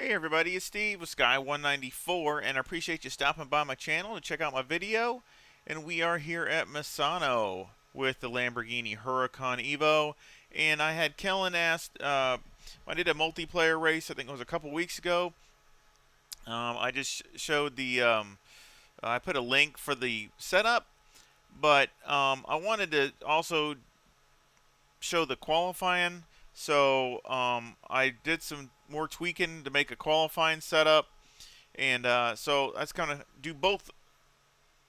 Hey everybody, it's Steve with Sky194, and I appreciate you stopping by my channel to check out my video. And we are here at Misano with the Lamborghini Huracan EVO. And I had Kellen asked, I did a multiplayer race, I think it was a couple weeks ago. I just showed I put a link for the setup, but I wanted to also show the qualifying. So I did some more tweaking to make a qualifying setup. And so that's going to do both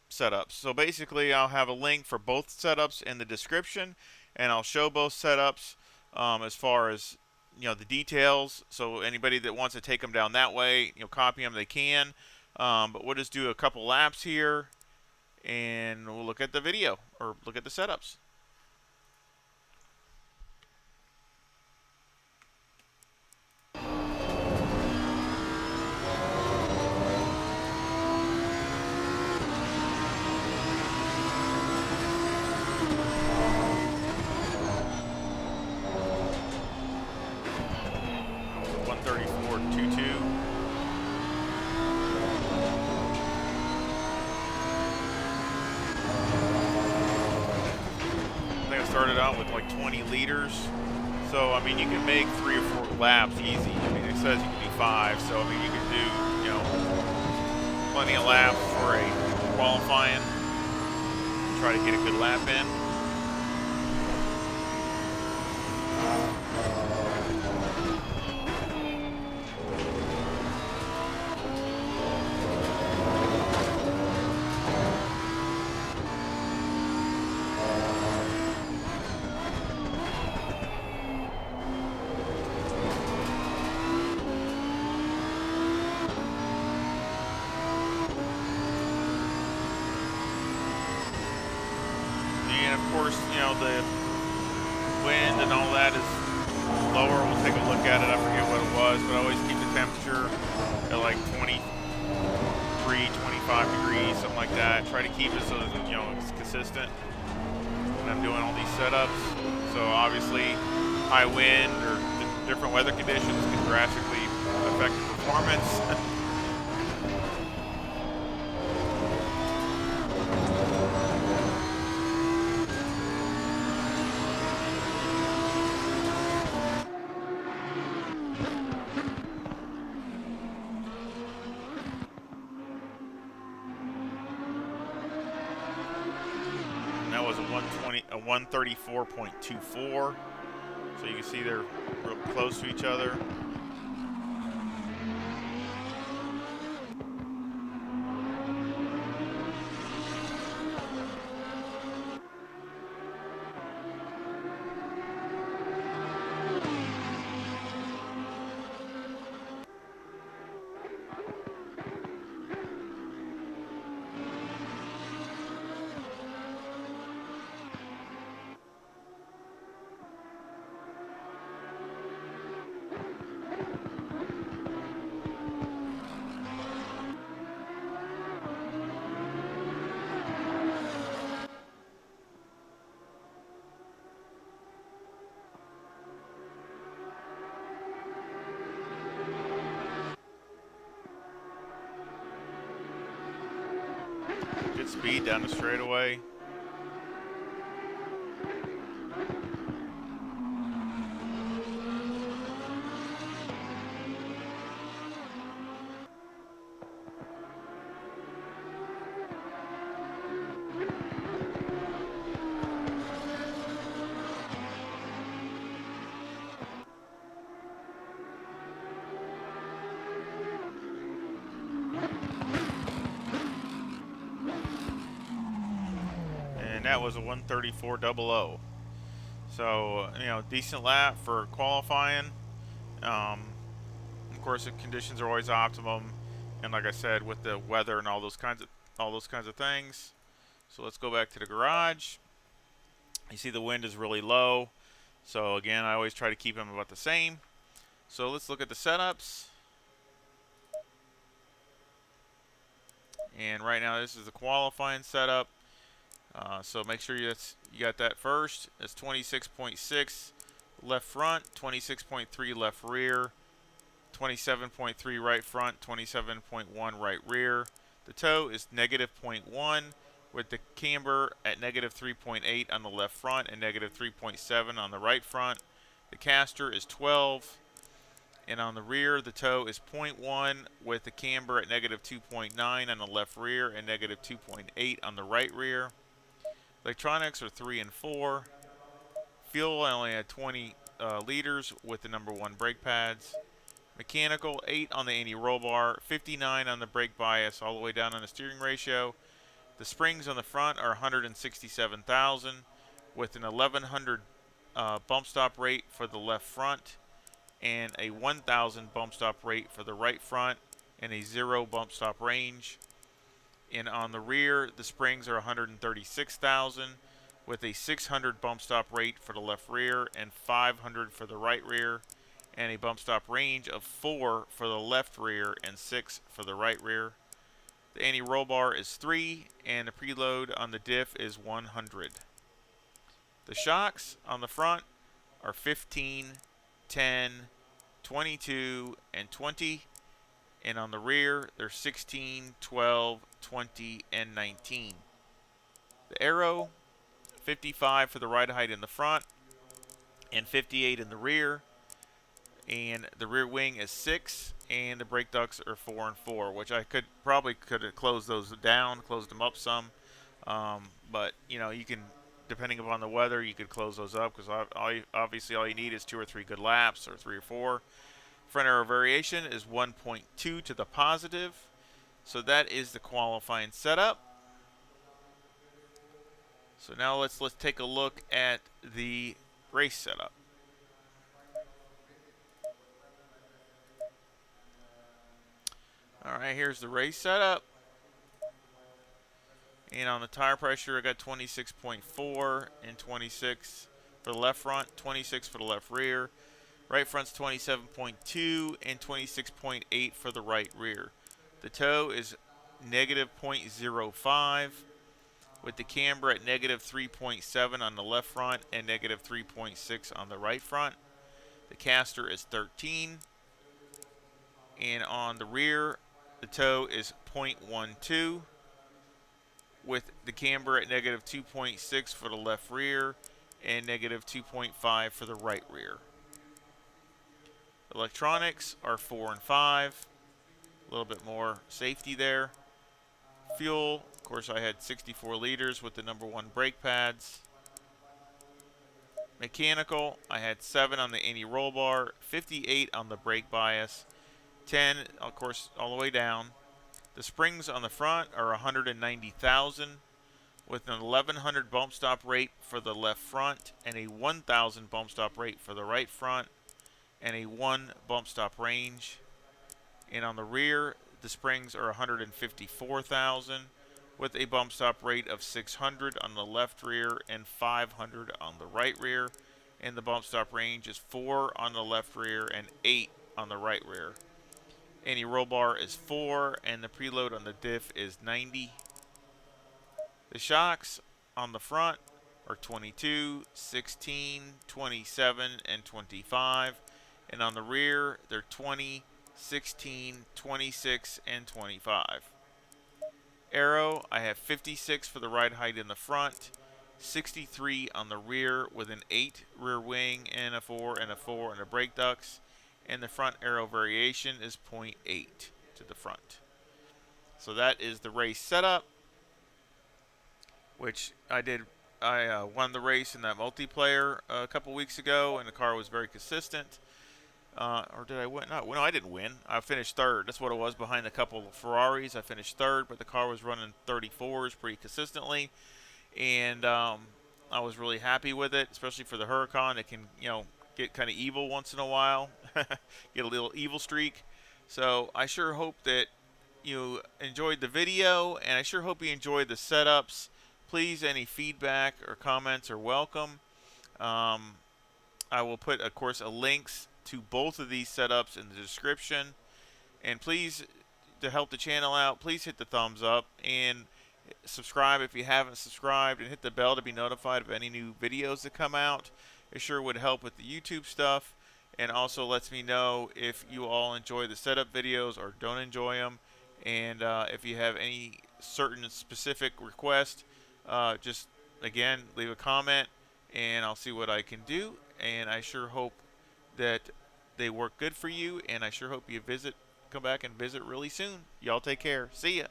setups. So basically, I'll have a link for both setups in the description, and I'll show both setups as far as the details. So anybody that wants to take them down that way, copy them, they can. But we'll just do a couple laps here, and we'll look at the video or look at the setups. That was 134.22. I think I started out with like 20 liters. So, I mean, you can make 3 or 4 laps easy. I mean, it says you can do 5. So, I mean, you can do, plenty of laps for a qualifying. Try to get a good lap in. And of course, the wind and all that is lower. We'll take a look at it. I forget what it was, but I always keep the temperature at like 23, 25 degrees, something like that. Try to keep it so that, it's consistent when I'm doing all these setups. So obviously, high wind or different weather conditions can drastically affect the performance. That was a 134.24. So you can see they're real close to each other. Good speed down the straightaway. And that was a 134.00. So, decent lap for qualifying. Of course, the conditions are always optimum, and like I said, with the weather and all those kinds of things. So let's go back to the garage. You see the wind is really low. So again, I always try to keep them about the same. So let's look at the setups. And right now, this is the qualifying setup. So make sure you got that first. It's 26.6 left front, 26.3 left rear, 27.3 right front, 27.1 right rear. The toe is negative -0.1 with the camber at negative 3.8 on the left front and negative 3.7 on the right front. The caster is 12, and on the rear the toe is -0.1 with the camber at negative 2.9 on the left rear and negative 2.8 on the right rear. Electronics are 3 and 4. Fuel, I only had 20 liters with the number 1 brake pads. Mechanical, 8 on the anti-roll bar, 59 on the brake bias, all the way down on the steering ratio. The springs on the front are 167,000 with an 1100 bump stop rate for the left front and a 1,000 bump stop rate for the right front and a 0 bump stop range. And on the rear, the springs are 136,000 with a 600 bump stop rate for the left rear and 500 for the right rear, and a bump stop range of 4 for the left rear and 6 for the right rear. The anti-roll bar is 3, and the preload on the diff is 100. The shocks on the front are 15, 10, 22, and 20. And on the rear, they're 16, 12, 20, and 19. The aero, 55 for the ride height in the front and 58 in the rear. And the rear wing is 6, and the brake ducts are 4 and 4, which I could have closed those down, closed them up some. But you can, depending upon the weather, you could close those up because obviously all you need is 2 or 3 good laps or 3 or 4. Front arrow variation is 1.2 to the positive. So that is the qualifying setup. So now let's take a look at the race setup. All right, here's the race setup. And on the tire pressure, I got 26.4 and 26 for the left front, 26 for the left rear. Right front's 27.2 and 26.8 for the right rear. The toe is negative 0.05 with the camber at negative 3.7 on the left front and negative 3.6 on the right front. The caster is 13. And on the rear, the toe is 0.12 with the camber at negative 2.6 for the left rear and negative 2.5 for the right rear. Electronics are 4 and 5, a little bit more safety there. Fuel, of course, I had 64 liters with the number 1 brake pads. Mechanical, I had 7 on the anti-roll bar, 58 on the brake bias, 10, of course, all the way down. The springs on the front are 190,000 with an 1100 bump stop rate for the left front and a 1,000 bump stop rate for the right front and a 1 bump stop range. And on the rear, the springs are 154,000 with a bump stop rate of 600 on the left rear and 500 on the right rear. And the bump stop range is 4 on the left rear and 8 on the right rear. Anti-roll bar is 4, and the preload on the diff is 90. The shocks on the front are 22, 16, 27, and 25. And on the rear, they're 20, 16, 26, and 25. Aero, I have 56 for the ride height in the front, 63 on the rear with an 8 rear wing and a 4 and a 4 and a brake ducts. And the front aero variation is 0.8 to the front. So that is the race setup, which I did. I won the race in that multiplayer a couple weeks ago, and the car was very consistent. Or did I win? No, I didn't win. I finished third. That's what it was, behind a couple of Ferraris. I finished third, but the car was running 34s pretty consistently, and I was really happy with it, especially for the Huracan. It can, get kind of evil once in a while, get a little evil streak. So I sure hope that you enjoyed the video, and I sure hope you enjoyed the setups. Please, any feedback or comments are welcome. I will put, of course, links to both of these setups in the description. And please, to help the channel out, please hit the thumbs up and subscribe if you haven't subscribed, and hit the bell to be notified of any new videos that come out. It sure would help with the YouTube stuff. and also lets me know if you all enjoy the setup videos or don't enjoy them. And if you have any certain specific request, just again leave a comment, and I'll see what I can do. And I sure hope that they work good for you, and I sure hope you come back and visit really soon. Y'all take care. See ya.